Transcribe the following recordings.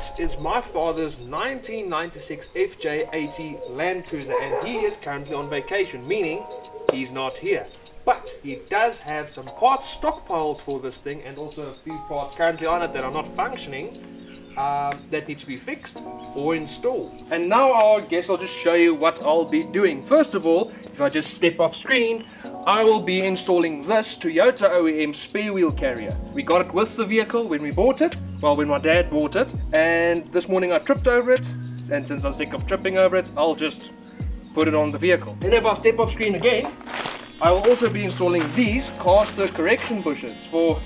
that is my father's 1996 FJ80 Land Cruiser, and he is currently on vacation, meaning he's not here. But he does have some parts stockpiled for this thing, and also a few parts currently on it that are not functioning, that need to be fixed or installed. And now I guess I'll just show you what I'll be doing. First of all, if I just step off screen, I will be installing this Toyota OEM spare wheel carrier. We got it with the vehicle when we bought it, well, when my dad bought it, and this morning I tripped over it, and since I'm sick of tripping over it, I'll just put it on the vehicle. Then if I step off screen again, I will also be installing these caster correction bushes for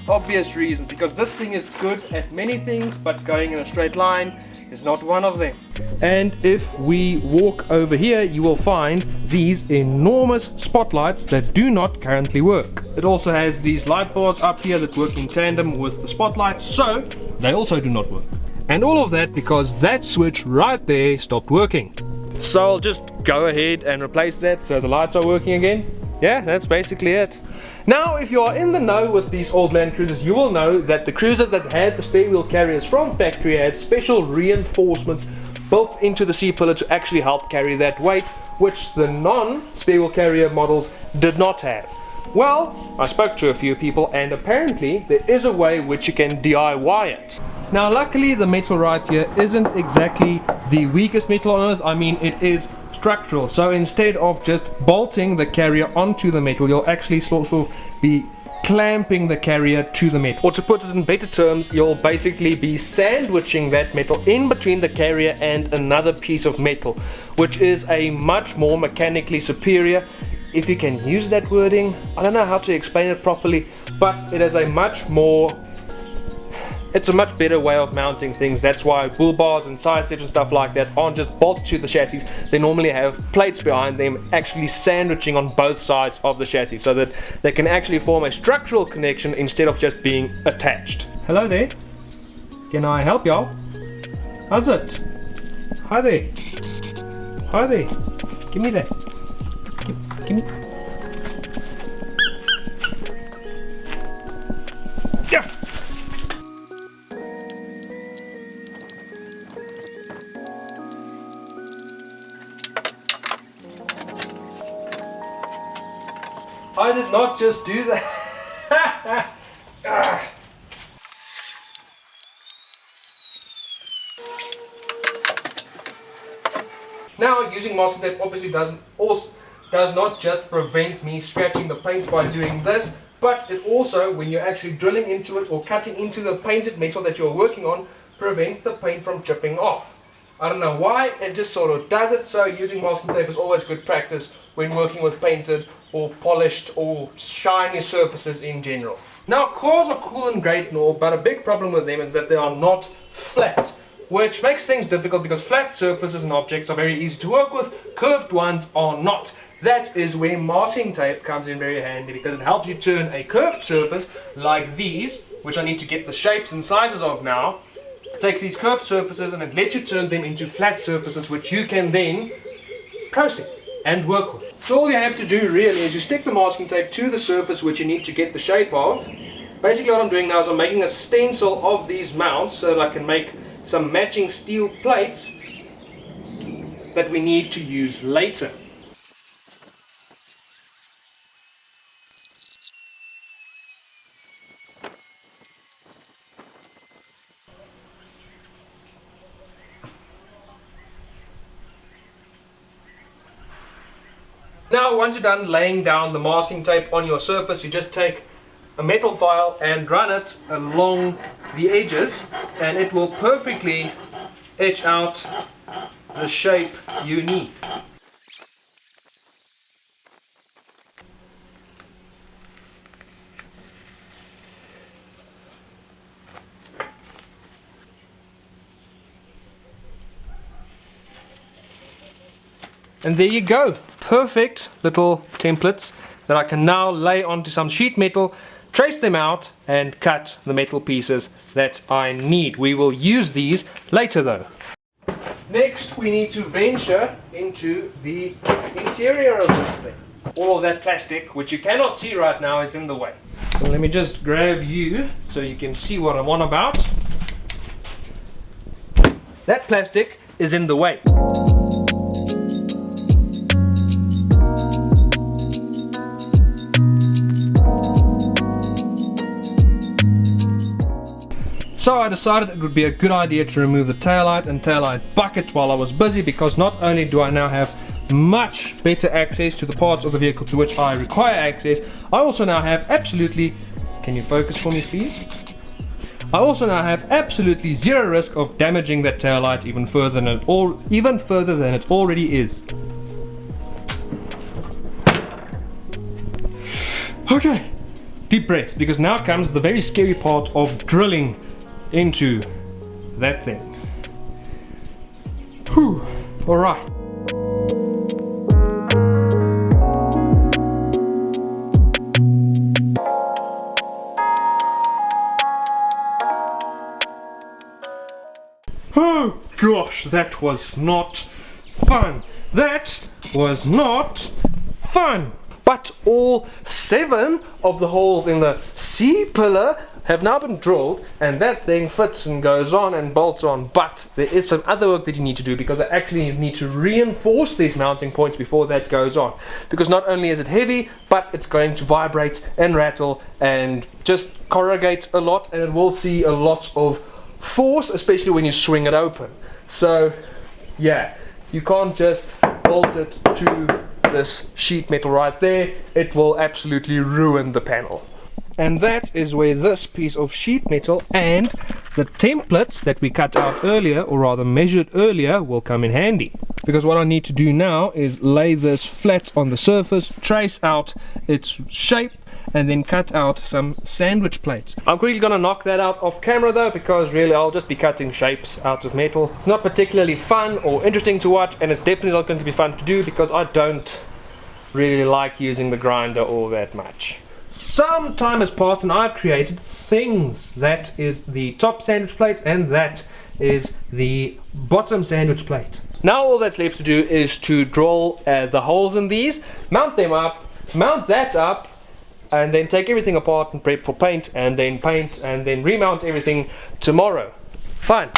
obvious reasons, because this thing is good at many things, but going in a straight line is not one of them. And if we walk over here, you will find these enormous spotlights that do not currently work. It also has these light bars up here that work in tandem with the spotlights, so they also do not work. And all of that because that switch right there stopped working. So I'll just go ahead and replace that so the lights are working again. Yeah, that's basically it. Now, if you are in the know with these old Land Cruisers, you will know that the cruisers that had the spare wheel carriers from factory had special reinforcements built into the C-pillar to actually help carry that weight, which the non-spare wheel carrier models did not have. Well, I spoke to a few people, and apparently there is a way which you can DIY it. Now, luckily the metal right here isn't exactly the weakest metal on earth. I mean, it is structural, so instead of just bolting the carrier onto the metal, you'll actually sort of be clamping the carrier to the metal. Or to put it in better terms, you'll basically be sandwiching that metal in between the carrier and another piece of metal, which is a much more mechanically superior, if you can use that wording, I don't know how to explain it properly, but it is a much more, it's a much better way of mounting things. That's why bull bars and side steps and stuff like that aren't just bolted to the chassis. They normally have plates behind them actually sandwiching on both sides of the chassis so that they can actually form a structural connection instead of just being attached. Hello there. Can I help y'all? How's it? Hi there. Hi there. Give me that. Give me. Yeah. I did not just do that. Now, using masking tape obviously does not just prevent me scratching the paint by doing this, but it also, when you're actually drilling into it or cutting into the painted metal that you're working on, prevents the paint from chipping off. I don't know why, it just sort of does it, so using masking tape is always good practice when working with painted or polished or shiny surfaces in general. Now, cars are cool and great and all, but a big problem with them is that they are not flat, which makes things difficult because flat surfaces and objects are very easy to work with, curved ones are not. That is where masking tape comes in very handy, because it helps you turn a curved surface like these, which I need to get the shapes and sizes of now. It takes these curved surfaces and it lets you turn them into flat surfaces, which you can then process and work with. So all you have to do really is you stick the masking tape to the surface which you need to get the shape of. Basically what I'm doing now is I'm making a stencil of these mounts so that I can make some matching steel plates that we need to use later. Now, once you're done laying down the masking tape on your surface, you just take a metal file and run it along the edges, and it will perfectly etch out the shape you need. And there you go, perfect little templates that I can now lay onto some sheet metal, trace them out and cut the metal pieces that I need. We will use these later though. Next we need to venture into the interior of this thing. All of that plastic, which you cannot see right now, is in the way. So let me just grab you so you can see what I'm on about. that plastic is in the way. So I decided it would be a good idea to remove the taillight and taillight bucket while I was busy, because not only do I now have much better access to the parts of the vehicle to which I require access, I also now have absolutely, can you focus for me please? I also now have absolutely zero risk of damaging that taillight even further than it already is. Okay, deep breaths, because now comes the very scary part of drilling into that thing. Whew, alright. Oh gosh, that was not fun. That was not fun. But all 7 of the holes in the C-pillar have now been drilled, and that thing fits and goes on and bolts on. But there is some other work that you need to do, because I actually need to reinforce these mounting points before that goes on. Because not only is it heavy, but it's going to vibrate and rattle and just corrugate a lot, and it will see a lot of force, especially when you swing it open. So yeah, you can't just bolt it to this sheet metal right there. It will absolutely ruin the panel. And that is where this piece of sheet metal and the templates that we cut out earlier, or rather measured earlier, will come in handy. Because what I need to do now is lay this flat on the surface, trace out its shape, and then cut out some sandwich plates. I'm quickly gonna knock that out off camera though, because really I'll just be cutting shapes out of metal. It's not particularly fun or interesting to watch, and it's definitely not going to be fun to do, because I don't really like using the grinder all that much. Some time has passed and I've created things. That is the top sandwich plate, and that is the bottom sandwich plate. Now all that's left to do is to drill the holes in these, mount them up, mount that up, and then take everything apart and prep for paint, and then remount everything tomorrow. Fun!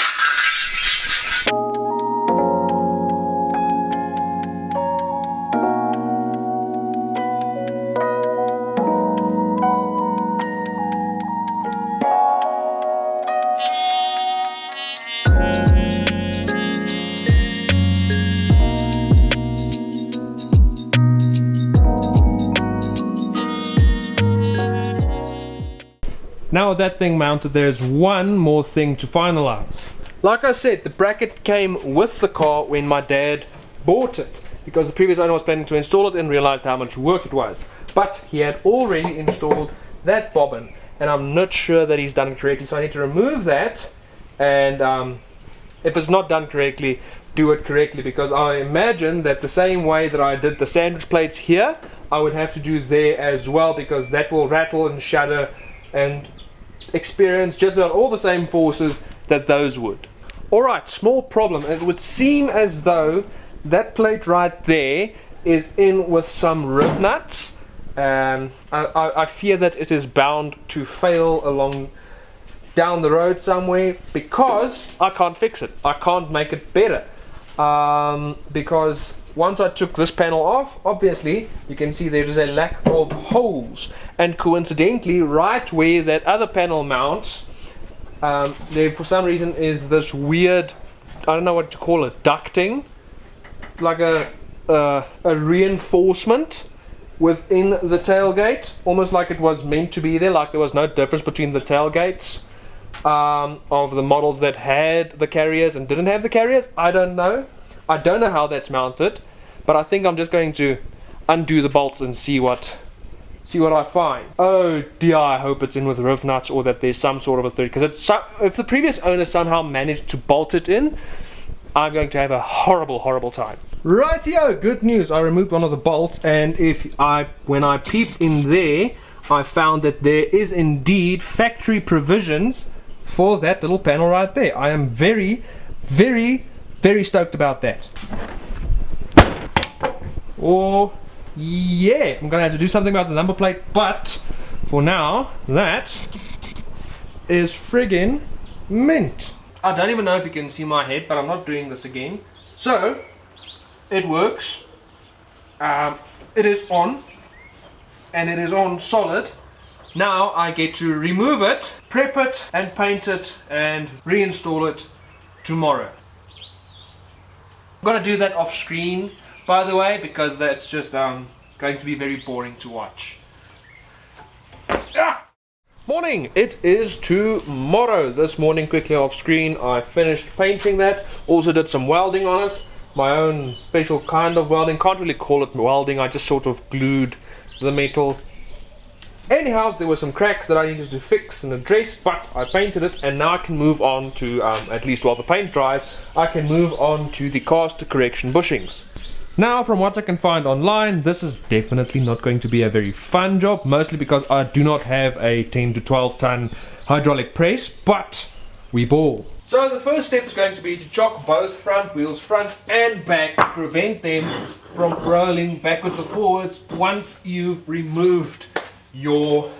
Now with that thing mounted, there's one more thing to finalize. Like I said, the bracket came with the car when my dad bought it, because the previous owner was planning to install it and realized how much work it was. But he had already installed that bobbin, and I'm not sure that he's done it correctly, so I need to remove that, and if it's not done correctly, do it correctly, because I imagine that the same way that I did the sandwich plates here, I would have to do there as well, because that will rattle and shudder and experience just about all the same forces that those would. Alright, small problem. It would seem as though that plate right there is in with some riv nuts. I fear that it is bound to fail along down the road somewhere, because I can't fix it. I can't make it better. Because once I took this panel off, obviously you can see there is a lack of holes, and coincidentally right where that other panel mounts, there for some reason is this weird, I don't know what to call it, ducting, like a reinforcement within the tailgate, almost like it was meant to be there, like there was no difference between the tailgates of the models that had the carriers and didn't have the carriers. I don't know how that's mounted, but I think I'm just going to undo the bolts and see what I find. Oh dear, I hope it's in with riv nuts, or that there's some sort of a thread, because if the previous owner somehow managed to bolt it in, I'm going to have a horrible time. Rightio, good news. I removed one of the bolts, and when I peeped in there, I found that there is indeed factory provisions for that little panel right there. I am very stoked about that. Oh yeah, I'm gonna have to do something about the number plate, but for now, that is friggin' mint. I don't even know if you can see my head, but I'm not doing this again. So, it works. It is on, and it is on solid. Now I get to remove it, prep it, and paint it, and reinstall it tomorrow. I'm gonna do that off screen, by the way, because that's just going to be very boring to watch. Morning! It is tomorrow. This morning, quickly off screen, I finished painting that. Also did some welding on it. My own special kind of welding. Can't really call it welding. I just sort of glued the metal. Anyhow, there were some cracks that I needed to fix and address, but I painted it, and now I can move on to, at least while the paint dries, I can move on to the cast correction bushings. Now, from what I can find online, this is definitely not going to be a very fun job, mostly because I do not have a 10 to 12 ton hydraulic press, but we ball. So the first step is going to be to chock both front wheels, front and back, to prevent them from rolling backwards or forwards once you've removed your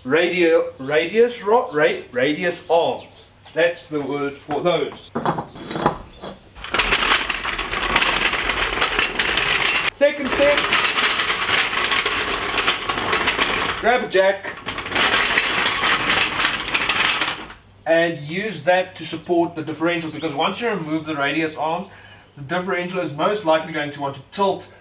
radius arms. That's the word for those. Second step, grab a jack and use that to support the differential, because once you remove the radius arms, the differential is most likely going to want to tilt.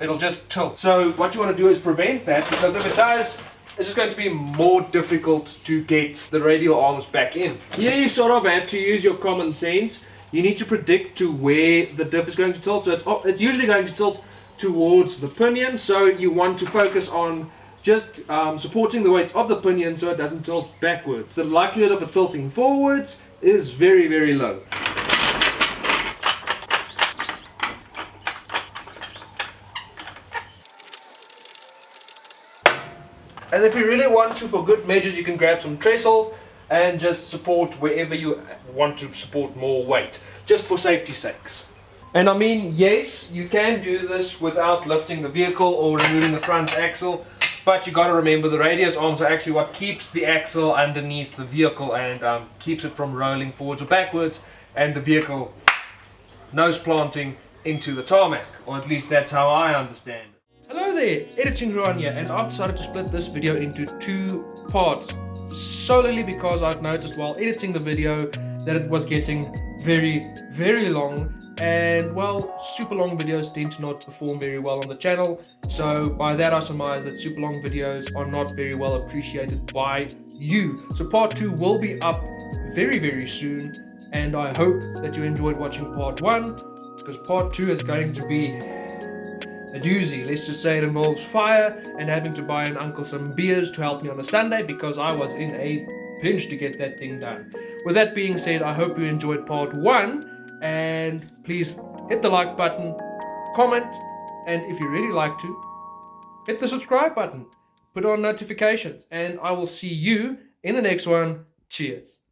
It'll just tilt. So what you want to do is prevent that, because if it does, it's just going to be more difficult to get the radial arms back in. Here you sort of have to use your common sense. You need to predict to where the diff is going to tilt. So it's usually going to tilt towards the pinion, so you want to focus on just supporting the weight of the pinion so it doesn't tilt backwards. The likelihood of it tilting forwards is very, very low. And if you really want to, for good measures, you can grab some trestles and just support wherever you want to support more weight, just for safety's sakes. And I mean, yes, you can do this without lifting the vehicle or removing the front axle, but you got to remember the radius arms are actually what keeps the axle underneath the vehicle and keeps it from rolling forwards or backwards, and the vehicle nose planting into the tarmac, or at least that's how I understand it. Hello there, Editing Ruan here, and I've decided to split this video into two parts, solely because I've noticed while editing the video that it was getting very, very long, and well, super long videos tend to not perform very well on the channel, so by that I surmise that super long videos are not very well appreciated by you. So part 2 will be up very, very soon, and I hope that you enjoyed watching part 1, because part 2 is going to be a doozy. Let's just say it involves fire and having to buy an uncle some beers to help me on a Sunday, because I was in a pinch to get that thing done. With that being said, I hope you enjoyed part 1, and please hit the like button, comment, and if you really like to, hit the subscribe button, put on notifications, and I will see you in the next one. Cheers.